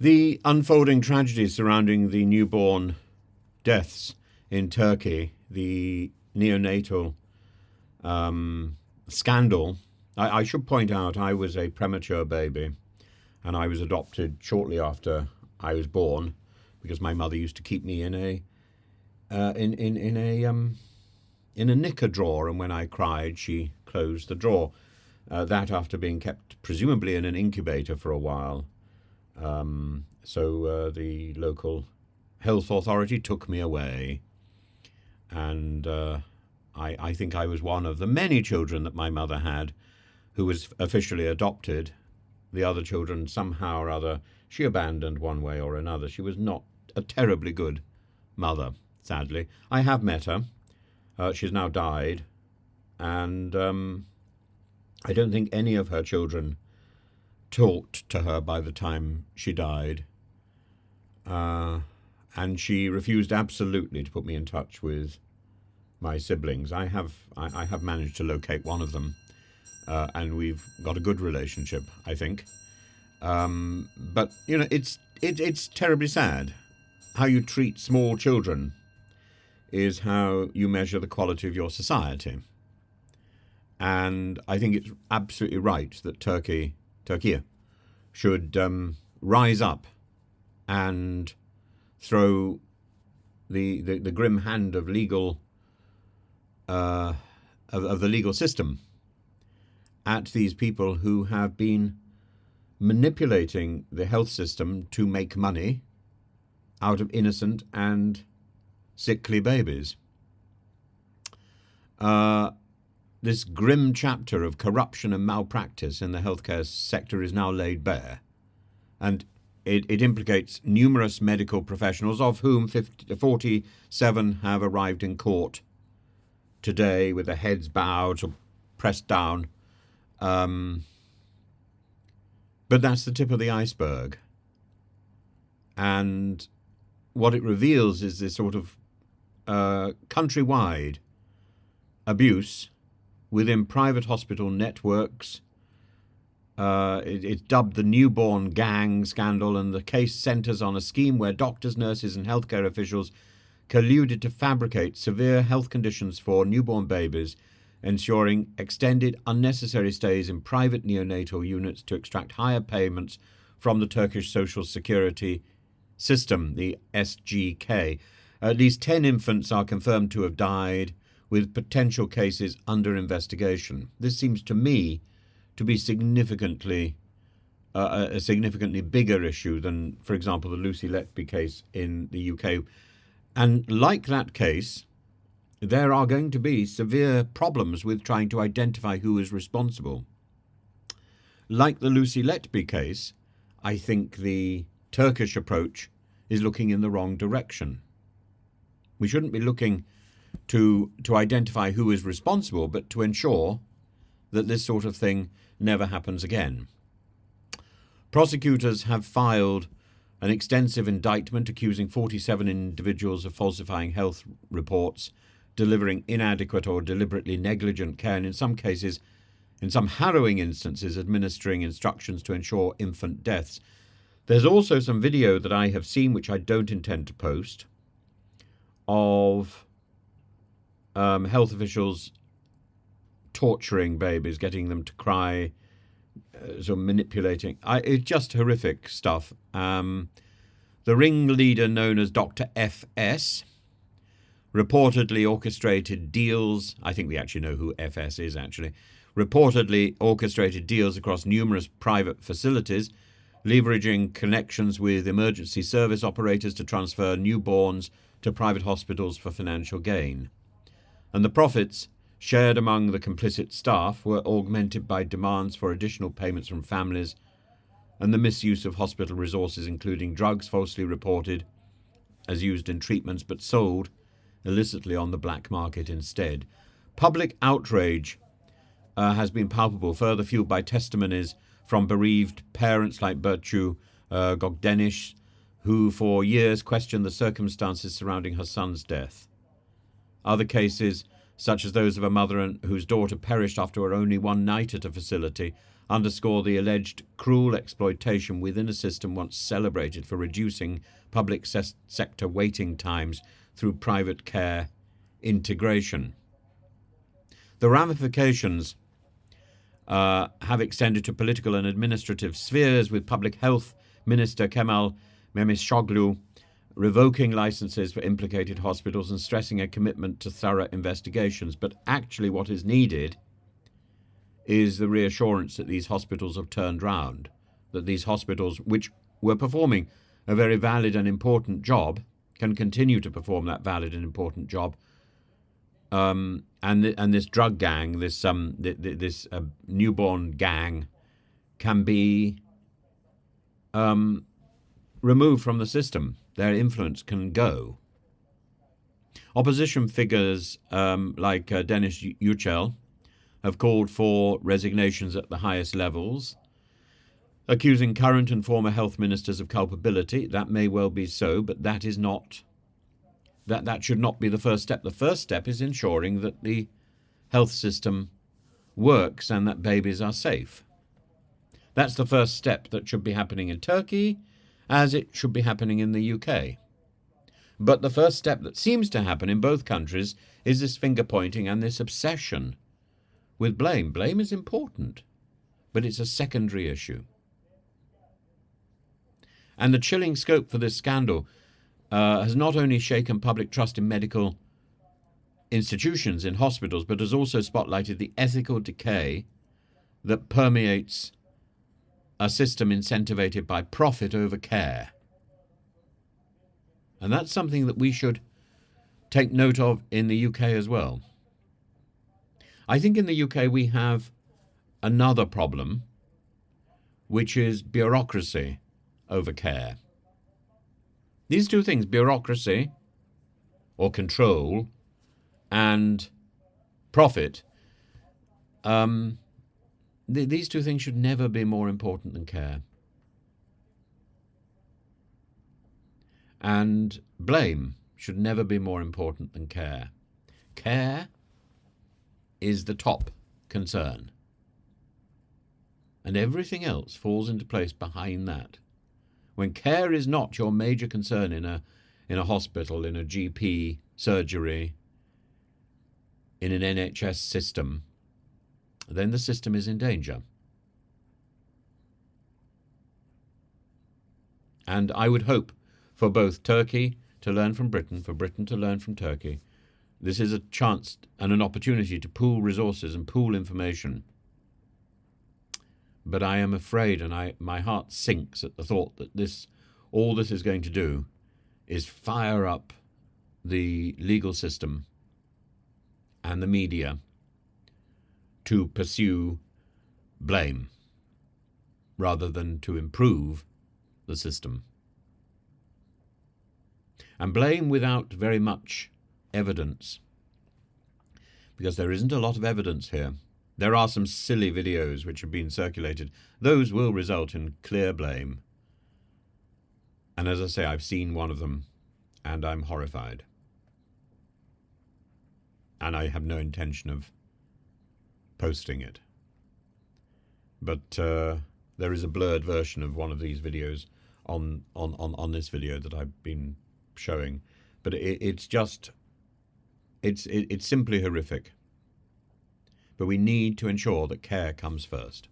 The unfolding tragedy surrounding the newborn deaths in Turkey, the neonatal scandal. I should point out I was a premature baby and I was adopted shortly after I was born because my mother used to keep me in a in a knicker drawer, and when I cried, she closed the drawer. That after being kept presumably in an incubator for a while. So the local health authority took me away, and I think I was one of the many children that my mother had who was officially adopted. The other children, somehow or other, she abandoned one way or another. She was not a terribly good mother, sadly. I have met her. She's now died, and I don't think any of her children talked to her by the time she died. And she refused absolutely to put me in touch with my siblings. I have managed to locate one of them, and we've got a good relationship, I think. But it's terribly sad. How you treat small children is how you measure the quality of your society. And I think it's absolutely right that Turkey should rise up and throw the grim hand of legal of the legal system at these people who have been manipulating the health system to make money out of innocent and sickly babies. This grim chapter of corruption and malpractice in the healthcare sector is now laid bare, and it implicates numerous medical professionals, of whom 47 have arrived in court today with their heads bowed or pressed down. But that's the tip of the iceberg. And what it reveals is this sort of countrywide abuse within private hospital networks. It's dubbed the newborn gang scandal, and the case centres on a scheme where doctors, nurses and healthcare officials colluded to fabricate severe health conditions for newborn babies, ensuring extended unnecessary stays in private neonatal units to extract higher payments from the Turkish social security system, the SGK. At least 10 infants are confirmed to have died, with potential cases under investigation. This seems to me to be significantly a significantly bigger issue than, for example, the Lucy Letby case in the UK. And like that case, there are going to be severe problems with trying to identify who is responsible. Like the Lucy Letby case, I think the Turkish approach is looking in the wrong direction. We shouldn't be looking to identify who is responsible, but to ensure that this sort of thing never happens again. Prosecutors have filed an extensive indictment accusing 47 individuals of falsifying health reports, delivering inadequate or deliberately negligent care, and in some cases, in some harrowing instances, administering instructions to ensure infant deaths. There's also some video that I have seen, which I don't intend to post, of health officials torturing babies, getting them to cry, sort of manipulating. It's just horrific stuff. The ringleader, known as Dr. FS, reportedly orchestrated deals. I think we actually know who FS is, actually. Reportedly orchestrated deals across numerous private facilities, leveraging connections with emergency service operators to transfer newborns to private hospitals for financial gain. And the profits shared among the complicit staff were augmented by demands for additional payments from families and the misuse of hospital resources, including drugs falsely reported as used in treatments but sold illicitly on the black market instead. Public outrage has been palpable, further fueled by testimonies from bereaved parents like Bertu Gogdenish, who for years questioned the circumstances surrounding her son's death. Other cases such as those of a mother whose daughter perished after her only one night at a facility, underscore the alleged cruel exploitation within a system once celebrated for reducing public sector waiting times through private care integration. The ramifications have extended to political and administrative spheres, with Public Health Minister Kemal Memisoglu revoking licenses for implicated hospitals and stressing a commitment to thorough investigations. But actually what is needed is the reassurance that these hospitals have turned round, that these hospitals, which were performing a very valid and important job, can continue to perform that valid and important job. And this drug gang, this newborn gang, can be removed from the system. Their influence can go. Opposition figures like Denis Yücel have called for resignations at the highest levels, accusing current and former health ministers of culpability. That may well be so, but that is not. That should not be the first step. The first step is ensuring that the health system works and that babies are safe. That's the first step that should be happening in Turkey, as it should be happening in the UK. But the first step that seems to happen in both countries is this finger-pointing and this obsession with blame. Blame is important, but it's a secondary issue. And the chilling scope for this scandal has not only shaken public trust in medical institutions, in hospitals, but has also spotlighted the ethical decay that permeates a system incentivated by profit over care. And that's something that we should take note of in the UK as well. I think in the UK we have another problem, which is bureaucracy over care. These two things, bureaucracy or control and profit, these two things should never be more important than care. And blame should never be more important than care. Care is the top concern, and everything else falls into place behind that. When care is not your major concern in a hospital, in a GP surgery, in an NHS system, then the system is in danger. And I would hope for both Turkey to learn from Britain, for Britain to learn from Turkey. This is a chance and an opportunity to pool resources and pool information. But I am afraid, and my heart sinks at the thought that all this is going to do is fire up the legal system and the media to pursue blame rather than to improve the system. And blame without very much evidence, because there isn't a lot of evidence here. There are some silly videos which have been circulated. Those will result in clear blame. And as I say, I've seen one of them, and I'm horrified. And I have no intention of posting it. But there is a blurred version of one of these videos on this video that I've been showing. But it's simply horrific. But we need to ensure that care comes first.